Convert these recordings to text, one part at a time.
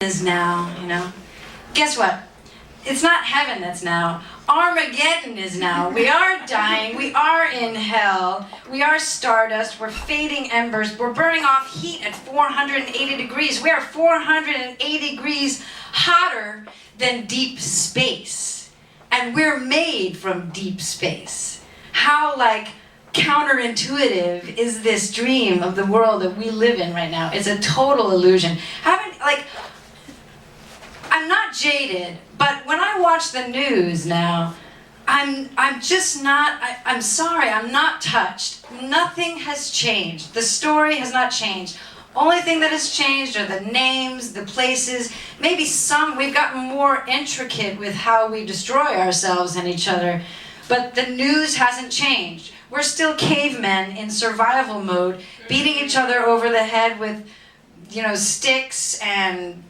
is now, you know. Guess what? It's not heaven that's now. Armageddon is now. We are dying. We are in hell. We are stardust. We're fading embers. We're burning off heat at 480 degrees. We are 480 degrees hotter than deep space. And we're made from deep space. How, like, counterintuitive is this dream of the world that we live in right now? It's a total illusion. I'm not jaded, but when I watch the news now, I'm just not, I'm sorry, I'm not touched. Nothing has changed. The story has not changed. Only thing that has changed are the names, the places, maybe we've gotten more intricate with how we destroy ourselves and each other, but the news hasn't changed. We're still cavemen in survival mode, beating each other over the head with, you know, sticks and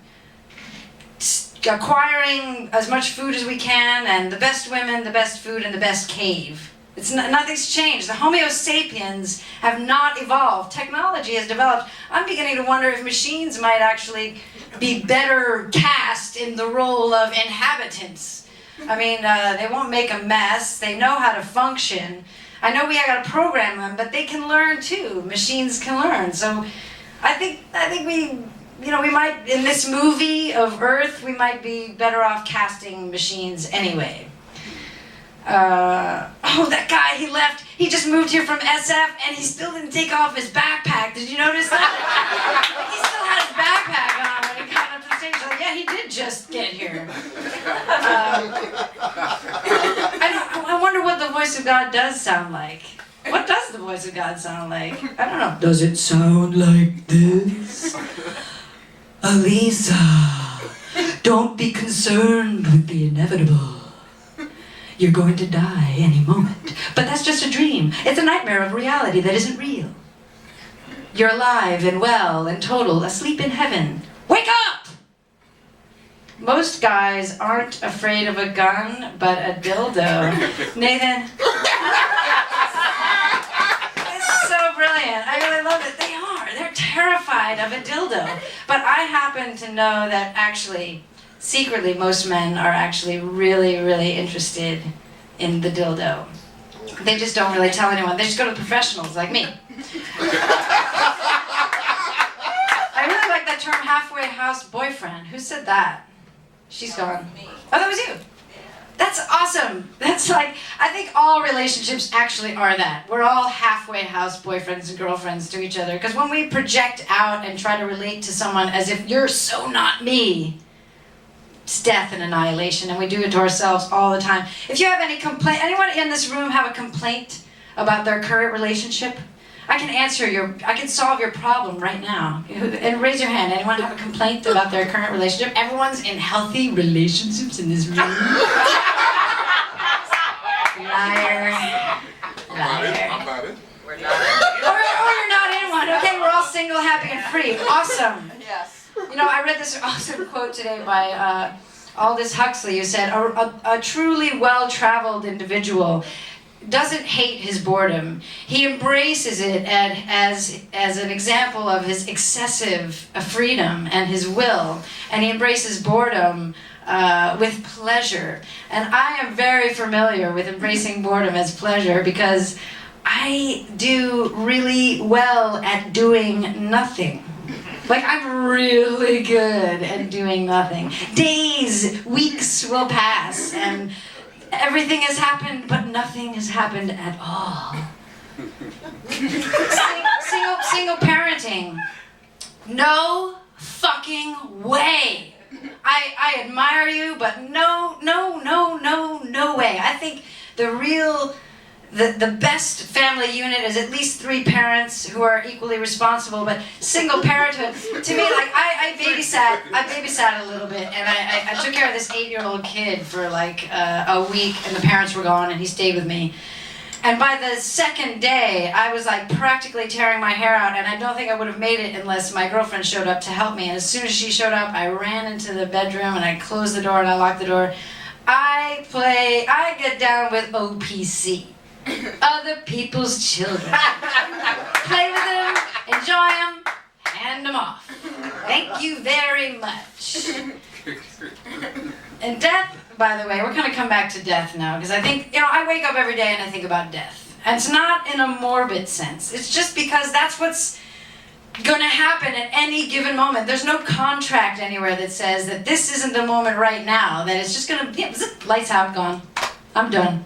acquiring as much food as we can, and the best women, the best food, and the best cave. Nothing's changed. The Homo sapiens have not evolved. Technology has developed. I'm beginning to wonder if machines might actually be better cast in the role of inhabitants. I mean, they won't make a mess. They know how to function. I know we got to program them, but they can learn too. Machines can learn. So I think we, you know, we might, in this movie of Earth, we might be better off casting machines anyway. Oh, that guy, he left. He just moved here from SF, and he still didn't take off his backpack. Did you notice that? He still had his backpack on when he got up to the stage. Like, yeah, he did just get here. I wonder what the voice of God does sound like. What does the voice of God sound like? I don't know. Does it sound like this? Elisa, don't be concerned with the inevitable. You're going to die any moment. But that's just a dream. It's a nightmare of reality that isn't real. You're alive and well and total, asleep in heaven. Wake up! Most guys aren't afraid of a gun, but a dildo. Nathan? It's so brilliant. I really love it. They are. They're terrified of a dildo. But I happen to know that actually, secretly, most men are actually really, really interested in the dildo. They just don't really tell anyone. They just go to professionals like me. I really like that term, halfway house boyfriend. Who said that? She's gone. Oh, that was you. That's awesome. That's like, I think all relationships actually are that. We're all halfway house boyfriends and girlfriends to each other. Because when we project out and try to relate to someone as if you're so not me, it's death and annihilation, and we do it to ourselves all the time. If you have any complaint, anyone in this room have a complaint about their current relationship? I can solve your problem right now. And raise your hand. Anyone have a complaint about their current relationship? Everyone's in healthy relationships in this room. Liar. I'm not in. We're not Oh, you're not in one. Okay, we're all single, happy, and free. Awesome. Yes. You know, I read this awesome quote today by Aldous Huxley, who said, a truly well-traveled individual doesn't hate his boredom. He embraces it as an example of his excessive freedom and his will. And he embraces boredom with pleasure. And I am very familiar with embracing boredom as pleasure because I do really well at doing nothing. Like, I'm really good at doing nothing. Days, weeks will pass, and everything has happened, but nothing has happened at all. Single parenting. No fucking way. I admire you, but no way. I think the best family unit is at least 3 parents who are equally responsible, but single parenthood, to me, like, I babysat a little bit, and I took care of this 8-year-old kid for like a week, and the parents were gone, and he stayed with me. And by the second day, I was like practically tearing my hair out, and I don't think I would have made it unless my girlfriend showed up to help me. And as soon as she showed up, I ran into the bedroom, and I closed the door, and I locked the door. I get down with OPC. Other people's children. Play with them, enjoy them, hand them off. Thank you very much. And death, by the way, we're going to come back to death now, because I think, I wake up every day and I think about death. And it's not in a morbid sense. It's just because that's what's going to happen at any given moment. There's no contract anywhere that says that this isn't the moment right now, that it's just going to, lights out, gone. I'm done.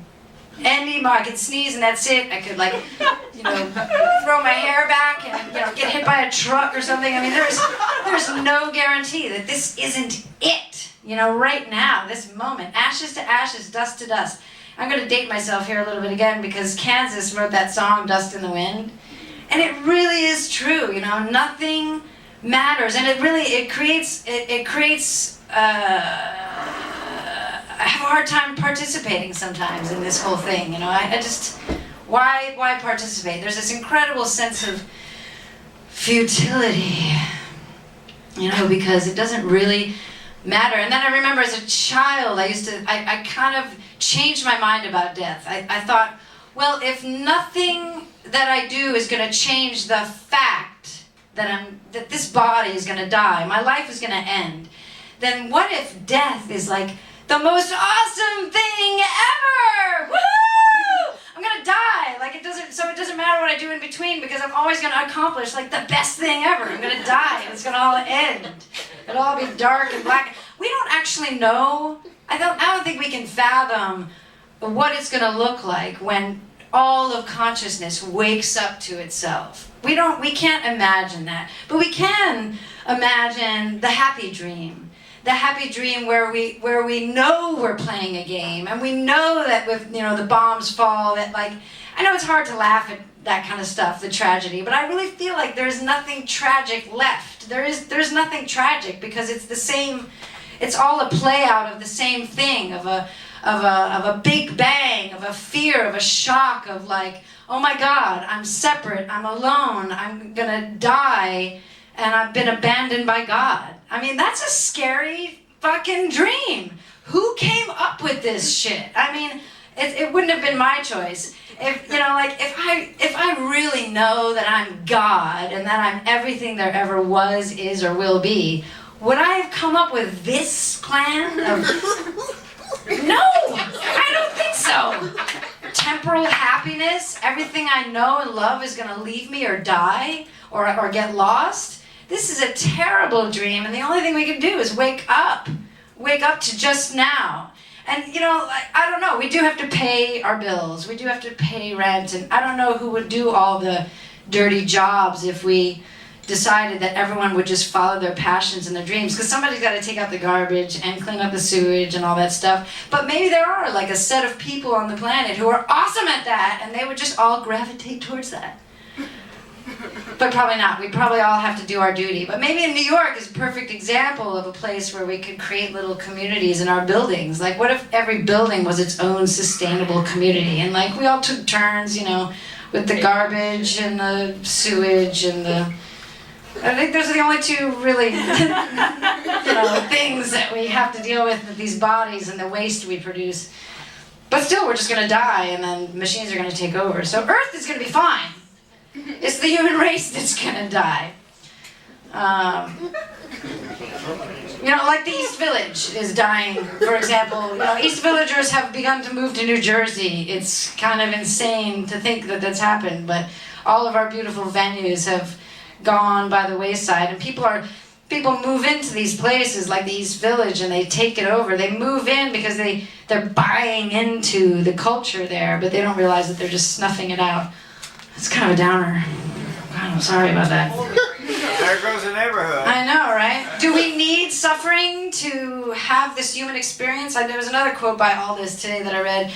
I could sneeze and that's it. I could throw my hair back and get hit by a truck or something. I mean, there's no guarantee that this isn't it. Right now, this moment, ashes to ashes, dust to dust. I'm going to date myself here a little bit again because Kansas wrote that song, Dust in the Wind. And it really is true, nothing matters. And it creates, I have a hard time participating sometimes in this whole thing, I just, why participate? There's this incredible sense of futility, because it doesn't really matter. And then I remember as a child, I kind of changed my mind about death. I thought, well, if nothing that I do is going to change the fact that this body is going to die, my life is going to end, then what if death is like the most awesome thing ever? Woo! I'm going to die. It doesn't matter what I do in between because I'm always going to accomplish like the best thing ever. I'm going to die and it's going to all end. It'll all be dark and black. We don't actually know. I don't think we can fathom what it's going to look like when all of consciousness wakes up to itself. We can't imagine that, but we can imagine the happy dream. The happy dream where we know we're playing a game and we know that with the bombs fall, that I know it's hard to laugh at that kind of stuff, the tragedy, but I really feel like there's nothing tragic left. There's nothing tragic because it's the same. It's all a play out of the same thing, of a big bang, of a fear, of a shock, of oh my God, I'm separate, I'm alone, I'm gonna die, and I've been abandoned by God. I mean, that's a scary fucking dream. Who came up with this shit? I mean, it wouldn't have been my choice. If I really know that I'm God and that I'm everything there ever was, is, or will be, would I have come up with this plan of... No, I don't think so. Temporal happiness, everything I know and love is gonna leave me or die or get lost. This is a terrible dream, and the only thing we can do is wake up to just now. And I don't know, we do have to pay our bills, we do have to pay rent, and I don't know who would do all the dirty jobs if we decided that everyone would just follow their passions and their dreams, because somebody's got to take out the garbage and clean up the sewage and all that stuff. But maybe there are a set of people on the planet who are awesome at that, and they would just all gravitate towards that. But probably not. We'd probably all have to do our duty. But maybe in New York is a perfect example of a place where we could create little communities in our buildings. What if every building was its own sustainable community? And we all took turns, with the garbage and the sewage and the... I think those are the only two really, things that we have to deal with these bodies and the waste we produce. But still, we're just going to die, and then machines are going to take over. So Earth is going to be fine. It's the human race that's going to die. The East Village is dying, for example. East Villagers have begun to move to New Jersey. It's kind of insane to think that that's happened, but all of our beautiful venues have gone by the wayside, and people move into these places like the East Village and they take it over. They move in because they're buying into the culture there, but they don't realize that they're just snuffing it out. It's kind of a downer. God, I'm sorry about that. There goes the neighborhood. I know, right? Do we need suffering to have this human experience? There was another quote by Aldous today that I read.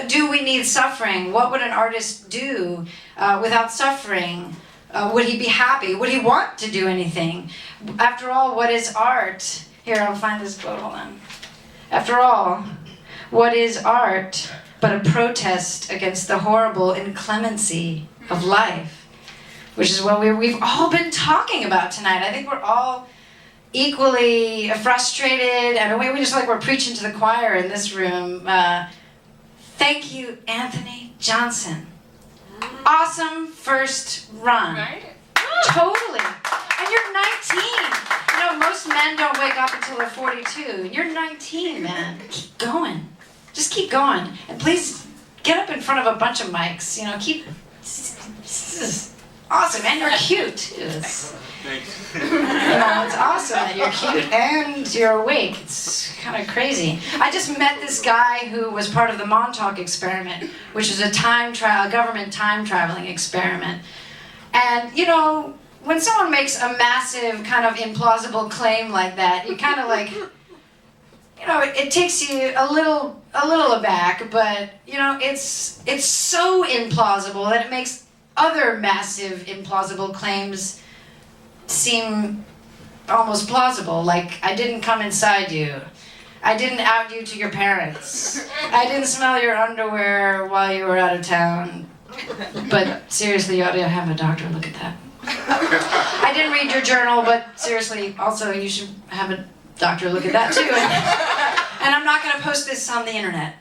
Do we need suffering? What would an artist do without suffering? Would he be happy? Would he want to do anything? After all, what is art? Here, I'll find this quote, hold on. After all, what is art but a protest against the horrible inclemency of life? Which is what we've all been talking about tonight. I think we're all equally frustrated, and we just we're preaching to the choir in this room. Thank you, Anthony Johnson. Awesome first run. Right? Totally. I you're 19. You know, most men don't wake up until they're 42. You're 19, man. Keep going. Just keep going. And please get up in front of a bunch of mics. You know, keep... This is awesome. And you're cute, too. Thanks. You know, it's awesome that you're cute and you're awake. It's kind of crazy. I just met this guy who was part of the Montauk experiment, which is a government time traveling experiment. And, you know, when someone makes a massive kind of implausible claim like that, you kind of like, you know, it takes you a little aback, but, you know, it's so implausible that it makes other massive implausible claims seem almost plausible. Like, I didn't come inside you. I didn't out you to your parents. I didn't smell your underwear while you were out of town. But seriously, you ought to have a doctor look at that. I didn't read your journal, but seriously, also you should have a doctor look at that too. And I'm not going to post this on the internet.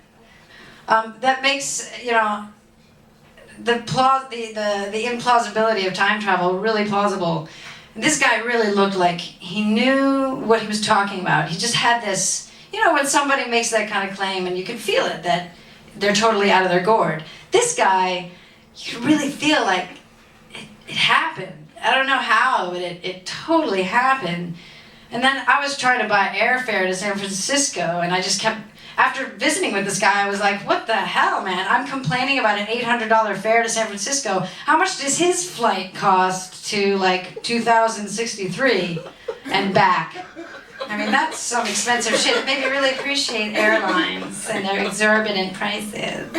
That makes, you know, the implausibility of time travel really plausible. And this guy really looked like he knew what he was talking about. He just had this, you know, when somebody makes that kind of claim and you can feel it, that they're totally out of their gourd. This guy, you can really feel like it happened. I don't know how, but it totally happened. And then I was trying to buy airfare to San Francisco, and I just kept, after visiting with this guy, I was like, what the hell, man? I'm complaining about an $800 fare to San Francisco. How much does his flight cost to, like, 2063 and back? I mean, that's some expensive shit. It made me really appreciate airlines and their exorbitant prices.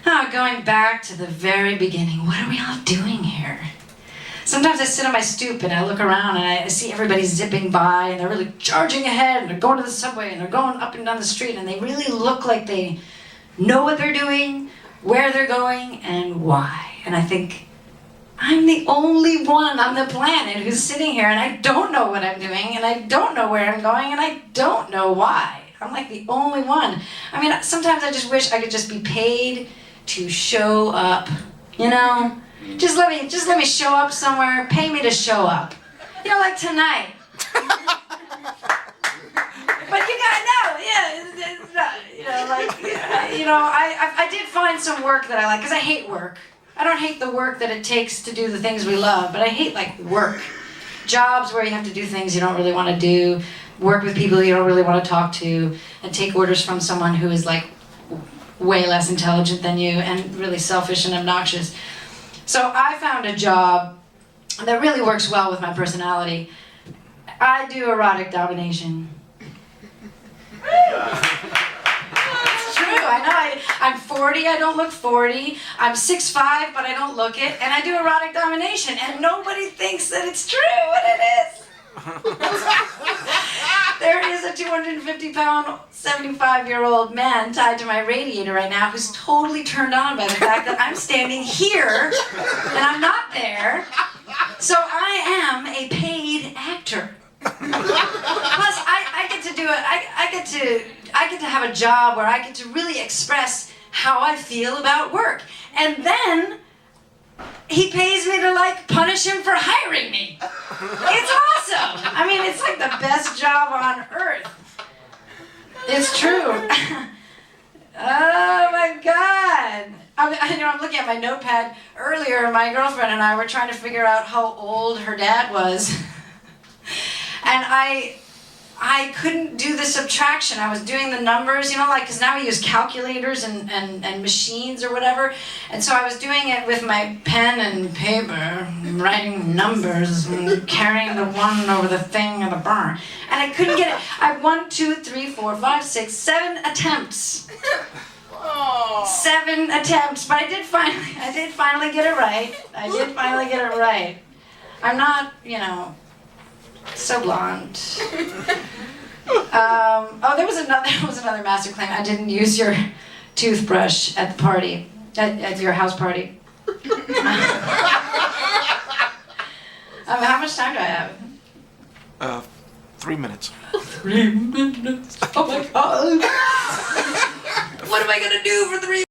Oh, going back to the very beginning, what are we all doing here? Sometimes I sit on my stoop and I look around and I see everybody zipping by and they're really charging ahead and they're going to the subway and they're going up and down the street and they really look like they know what they're doing, where they're going, and why. And I think, I'm the only one on the planet who's sitting here and I don't know what I'm doing and I don't know where I'm going and I don't know why. I'm like the only one. I mean, sometimes I just wish I could just be paid to show up, you know? Just let me show up somewhere, pay me to show up. You know, like tonight. But you gotta know, you know, like, you know, I did find some work that I like, because I hate work. I don't hate the work that it takes to do the things we love, but I hate, like, work. Jobs where you have to do things you don't really want to do, work with people you don't really want to talk to, and take orders from someone who is, like, way less intelligent than you, and really selfish and obnoxious. So I found a job that really works well with my personality. I do erotic domination. It's true, I know. I'm 40, I don't look 40. I'm 6'5", but I don't look it. And I do erotic domination, and nobody thinks that it's true, but it is. There is a 250-pound, 75-year-old man tied to my radiator right now who's totally turned on by the fact that I'm standing here and I'm not there. So I am a paid actor. Plus, I get to do it. I get to have a job where I get to really express how I feel about work, and then he pays me to, like, punish him for hiring me. It's awesome. I mean, it's like the best job on earth. It's true. Oh my God. I'm looking at my notepad. Earlier, my girlfriend and I were trying to figure out how old her dad was. And I couldn't do the subtraction. I was doing the numbers, you know, like, because now we use calculators and machines or whatever. And so I was doing it with my pen and paper, writing numbers and carrying the one over the thing of the bar. And I couldn't get it. I had 1, 2, 3, 4, 5, 6, 7 attempts. 7 attempts, but I did finally get it right. I did finally get it right. I'm not, you know, so blonde. Oh, there was another master claim. I didn't use your toothbrush at the party, at your house party. How much time do I have? 3 minutes. 3 minutes. Oh my God. What am I gonna do for 3 minutes?